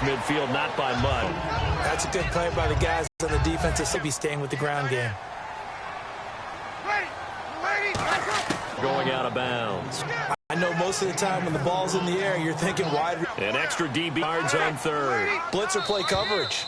midfield, not by much. That's a good play by the guys on the defense. They'll be staying with the ground game. Going out of bounds. I know most of the time when the ball's in the air, you're thinking wide. An extra DB yards on third. Blitzer play coverage.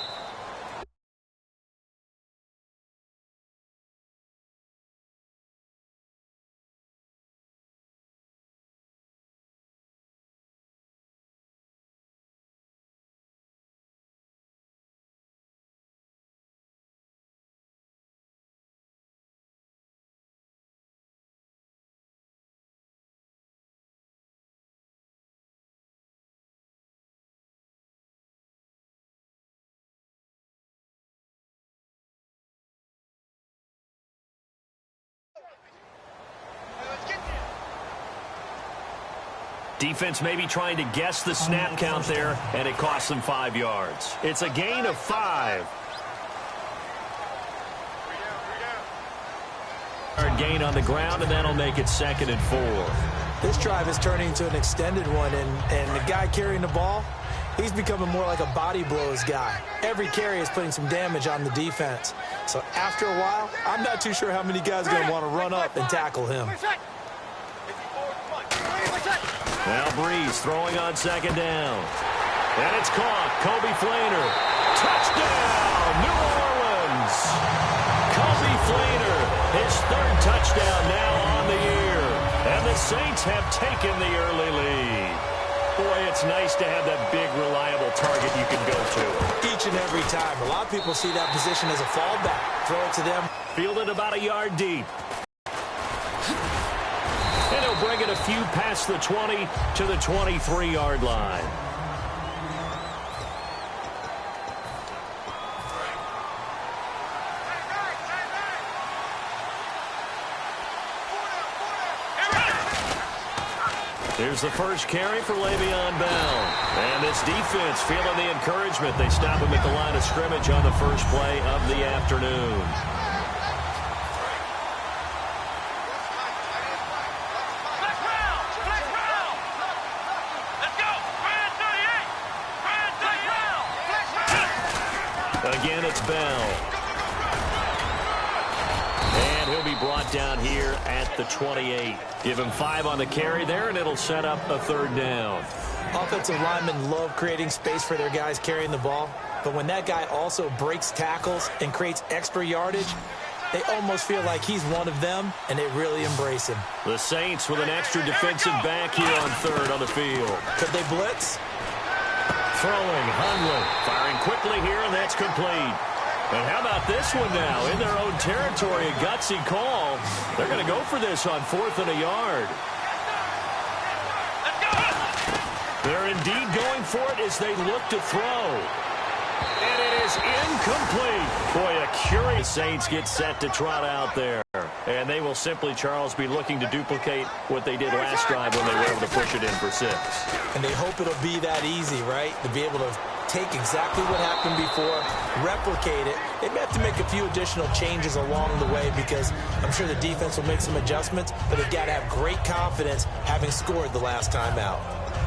Defense maybe trying to guess the snap count there, and it costs them 5 yards. It's a gain of 5. Gain on the ground, and that'll make it 2nd and 4. This drive is turning into an extended one, and the guy carrying the ball, he's becoming more like a body blows guy. Every carry is putting some damage on the defense. So after a while, I'm not too sure how many guys are going to want to run up and tackle him. Now Breeze throwing on 2nd down. And it's caught. Kobe Flainer. Touchdown, New Orleans. Kobe Flainer, his 3rd touchdown now on the year. And the Saints have taken the early lead. Boy, it's nice to have that big, reliable target you can go to. Each and every time. A lot of people see that position as a fallback. Throw it to them. Fielded about a yard deep. And he'll bring it a few past the 20 to the 23-yard line. Here's the first carry for Le'Veon Bell. And this defense feeling the encouragement. They stop him at the line of scrimmage on the first play of the afternoon. Again, it's Bell. And he'll be brought down here at the 28. Give him 5 on the carry there, and it'll set up a 3rd down. Offensive linemen love creating space for their guys carrying the ball. But when that guy also breaks tackles and creates extra yardage, they almost feel like he's one of them, and they really embrace him. The Saints with an extra defensive back here on 3rd on the field. Could they blitz? Throwing, Hundley, firing quickly here, and that's complete. And how about this one now? In their own territory, a gutsy call. They're going to go for this on 4th and a yard. They're indeed going for it as they look to throw. And it is incomplete. Boy, a curious Saints get set to trot out there. And they will simply, Charles, be looking to duplicate what they did last drive when they were able to push it in for 6. And they hope it'll be that easy, right? To be able to take exactly what happened before, replicate it. They may have to make a few additional changes along the way because I'm sure the defense will make some adjustments, but they've got to have great confidence having scored the last time out.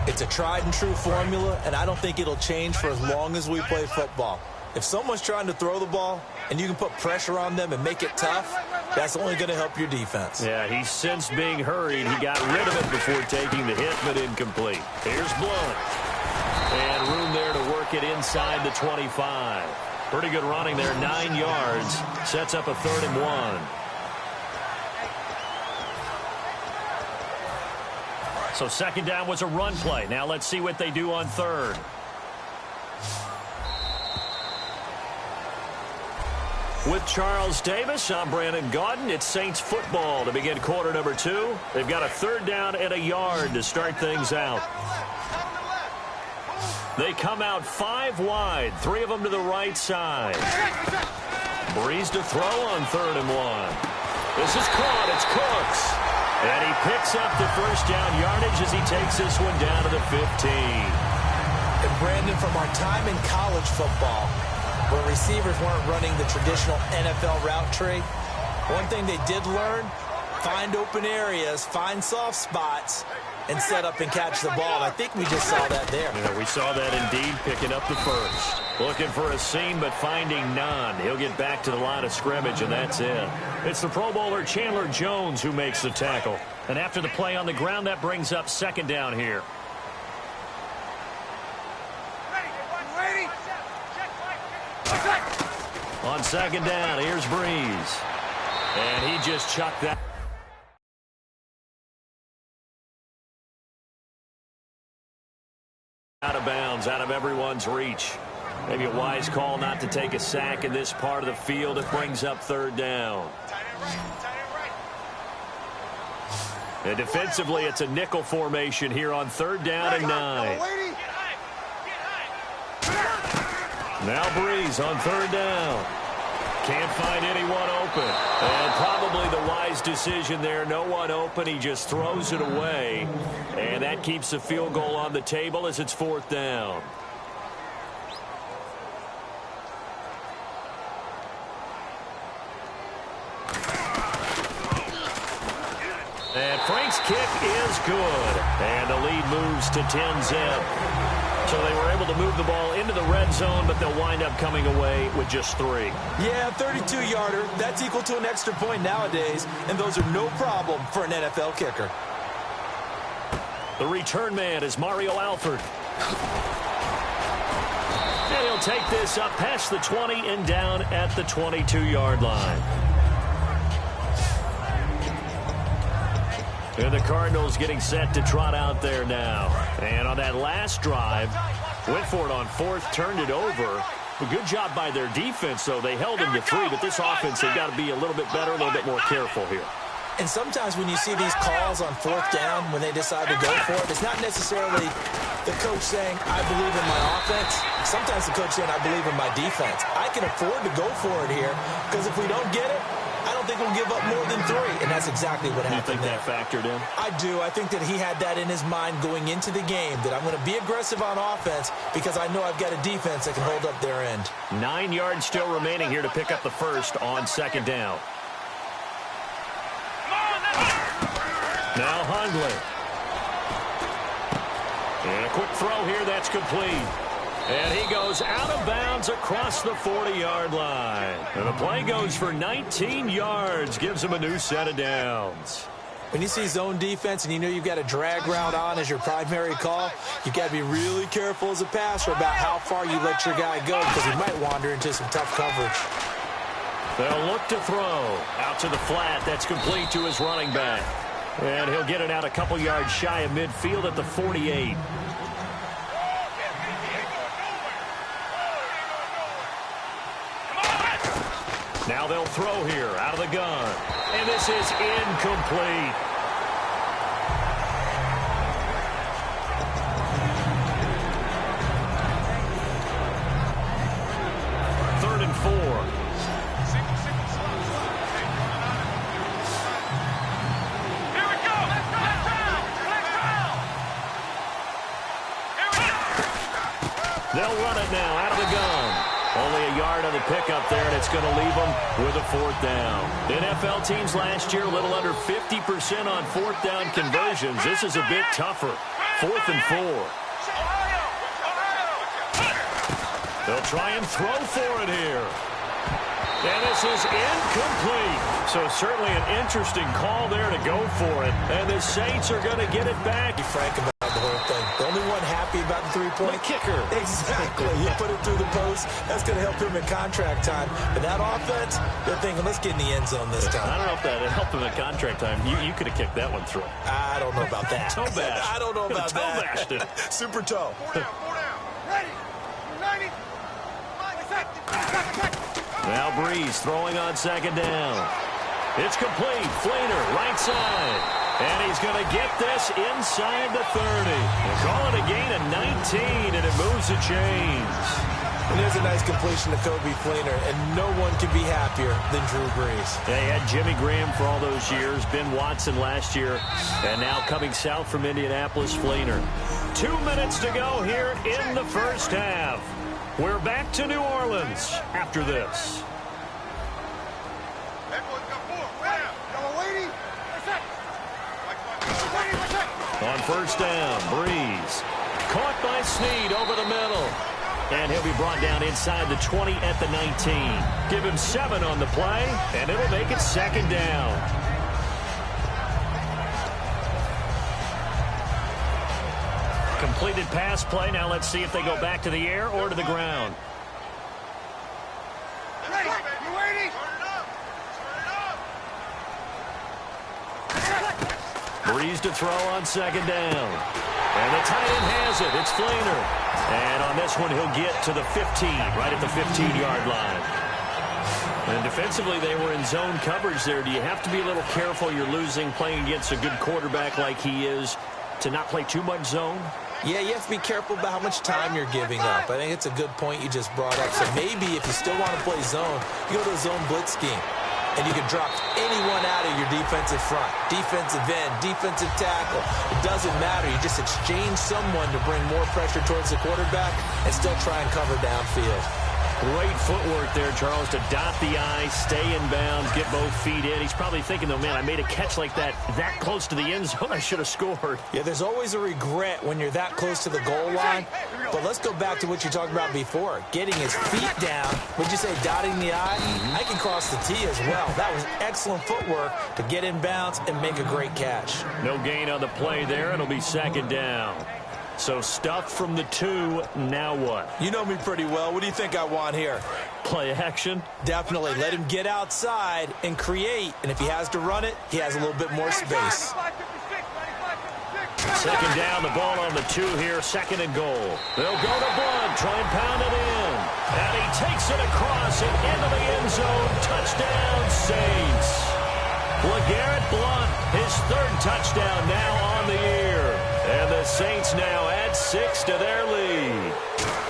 It's a tried and true formula, and I don't think it'll change for as long as we play football. If someone's trying to throw the ball and you can put pressure on them and make it tough, that's only going to help your defense. Yeah, he's since being hurried. He got rid of it before taking the hit, but incomplete. Here's Blunt. And room there to work it inside the 25. Pretty good running there, 9 yards. Sets up a 3rd and 1. So 2nd down was a run play. Now let's see what they do on 3rd. With Charles Davis, I'm Brandon Gaudin. It's Saints football to begin quarter number 2. They've got a 3rd down and a yard to start things out. They come out 5 wide, 3 of them to the right side. Breeze to throw on 3rd and 1. This is caught. It's Cooks. And he picks up the first down yardage as he takes this one down to the 15. And Brandon, from our time in college football, where receivers weren't running the traditional NFL route tree, one thing they did learn, find open areas, find soft spots, and set up and catch the ball. And I think we just saw that there. Yeah, we saw that indeed, picking up the first. Looking for a seam, but finding none. He'll get back to the line of scrimmage, and that's it. It's the Pro Bowler Chandler Jones who makes the tackle. And after the play on the ground, that brings up second down here. On second down, here's Breeze. And he just chucked that out of bounds, out of everyone's reach. Maybe a wise call not to take a sack in this part of the field. It brings up third down. And defensively, it's a nickel formation here on third down and 9. Now Breeze on third down. Can't find anyone open. And probably the wise decision there. No one open. He just throws it away. And that keeps the field goal on the table as it's fourth down. And Frank's kick is good. And the lead moves to 10-zip. So they were able to move the ball into the red zone, but they'll wind up coming away with just 3. Yeah, 32-yarder. That's equal to an extra point nowadays, and those are no problem for an NFL kicker. The return man is Mario Alford. And he'll take this up past the 20 and down at the 22-yard line. And the Cardinals getting set to trot out there now. And on that last drive, went for it on fourth, turned it over. A good job by their defense, though. They held them to 3, but this offense, they've got to be a little bit better, a little bit more careful here. And sometimes when you see these calls on fourth down, when they decide to go for it, it's not necessarily the coach saying, I believe in my offense. Sometimes the coach saying, I believe in my defense. I can afford to go for it here, because if we don't get it, I don't think we'll give up more than 3, and that's exactly what happened there. You think that factored in? I do. I think that he had that in his mind going into the game, that I'm going to be aggressive on offense because I know I've got a defense that can hold up their end. 9 yards still remaining here to pick up the first on second down. Now Hundley. And a quick throw here, that's complete. And he goes out of bounds across the 40-yard line. And the play goes for 19 yards, gives him a new set of downs. When you see zone defense and you know you've got a drag route on as your primary call, you've got to be really careful as a passer about how far you let your guy go because he might wander into some tough coverage. They'll look to throw. Out to the flat. That's complete to his running back. And he'll get it out a couple yards shy of midfield at the 48. Now they'll throw here out of the gun. And this is incomplete. Third and 4. Here we go. Let's go. They'll run it now out of the gun. Only a yard on the pickup there, and it's going to leave them with a fourth down. NFL teams last year, a little under 50% on fourth down conversions. This is a bit tougher. 4th and 4. They'll try and throw for it here. And this is incomplete. So certainly an interesting call there to go for it. And the Saints are going to get it back. Be frank about the whole thing. The only one happy about the three-point kicker. Exactly. You put it through the post. That's going to help him in contract time. But that offense, they're thinking, let's get in the end zone this time. I don't know if that helped him in contract time. You could have kicked that one through. I don't know about that. Toe bashed. I don't know about toe that. bashed it. Super toe. 4 down. Ready. 90. Now Breeze throwing on second down. It's complete. Flater, right side. And he's going to get this inside the 30. We'll call it a gain of 19, and it moves the chains. And there's a nice completion to Kobe Fleener, and no one can be happier than Drew Brees. They had Jimmy Graham for all those years, Ben Watson last year, and now coming south from Indianapolis, Fleener. 2 minutes to go here in the first half. We're back to New Orleans after this. On first down, Breeze. Caught by Snead over the middle. And he'll be brought down inside the 20 at the 19. Give him 7 on the play, and it'll make it second down. Completed pass play. Now let's see if they go back to the air or to the ground. Ready? You waiting? Breeze to throw on second down. And the tight end has it. It's Flainer. And on this one, he'll get to the 15, right at the 15-yard line. And defensively, they were in zone coverage there. Do you have to be a little careful? You're losing, playing against a good quarterback like he is, to not play too much zone? Yeah, you have to be careful about how much time you're giving up. I think it's a good point you just brought up. So maybe if you still want to play zone, you go to a zone blitz scheme. And you can drop anyone out of your defensive front, defensive end, defensive tackle. It doesn't matter. You just exchange someone to bring more pressure towards the quarterback and still try and cover downfield. Great footwork there, Charles, to dot the I, stay in bounds, get both feet in. He's probably thinking, though, man, I made a catch like that close to the end zone. I should have scored. Yeah, there's always a regret when you're that close to the goal line. But let's go back to what you talked about before. Getting his feet down. Would you say dotting the I? I can cross the T as well. That was excellent footwork to get in bounds and make a great catch. No gain on the play there. It'll be second down. So stuff from the 2, now what? You know me pretty well. What do you think I want here? Play action? Definitely. Let him get outside and create. And if he has to run it, he has a little bit more space. Second down, the ball on the 2 here, second and goal. They'll go to Blunt, try and pound it in. And he takes it across and into the end zone. Touchdown, Saints. LeGarrette Blunt, his 3rd touchdown now on the year. And the Saints now add 6 to their lead.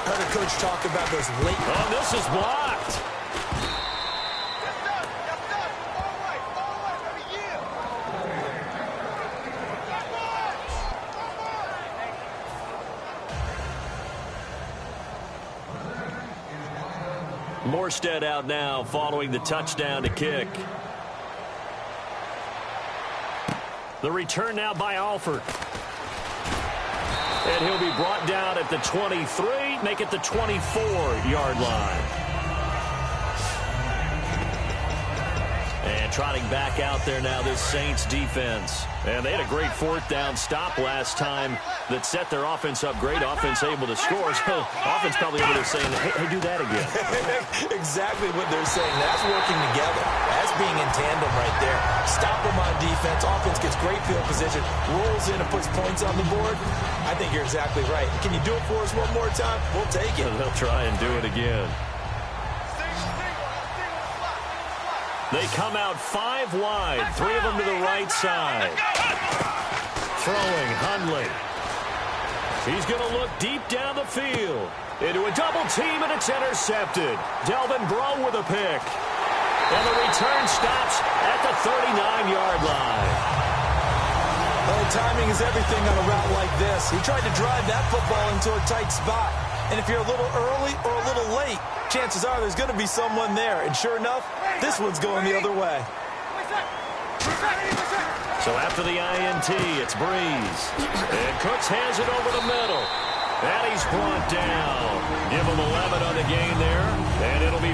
Heard a coach talk about those late... Oh, this is blocked. Morstead out now following the touchdown to kick. The return now by Alford. And he'll be brought down at the 23, make it the 24-yard line. And trotting back out there now, this Saints defense. And they had a great 4th down stop last time that set their offense up great. Offense able to score. So offense probably over there saying, hey, do that again. Exactly what they're saying. That's working together. That's being in tandem right there. Stop them on defense. Offense gets great field position, rolls in and puts points on the board. I think you're exactly right. Can you do it for us one more time? We'll take it. They'll try and do it again. They come out 5 wide, 3 of them to the right side. Throwing, Hundley. He's going to look deep down the field. Into a double team, and it's intercepted. Delvin Breaux with a pick. And the return stops at the 39-yard line. Well, timing is everything on a route like this. He tried to drive that football into a tight spot. And if you're a little early or a little late, chances are there's going to be someone there. And sure enough, this one's going the other way. So after the INT, it's Breeze. And Cooks has it over the middle. And he's brought down. Give him 11 on the game there. And it'll be...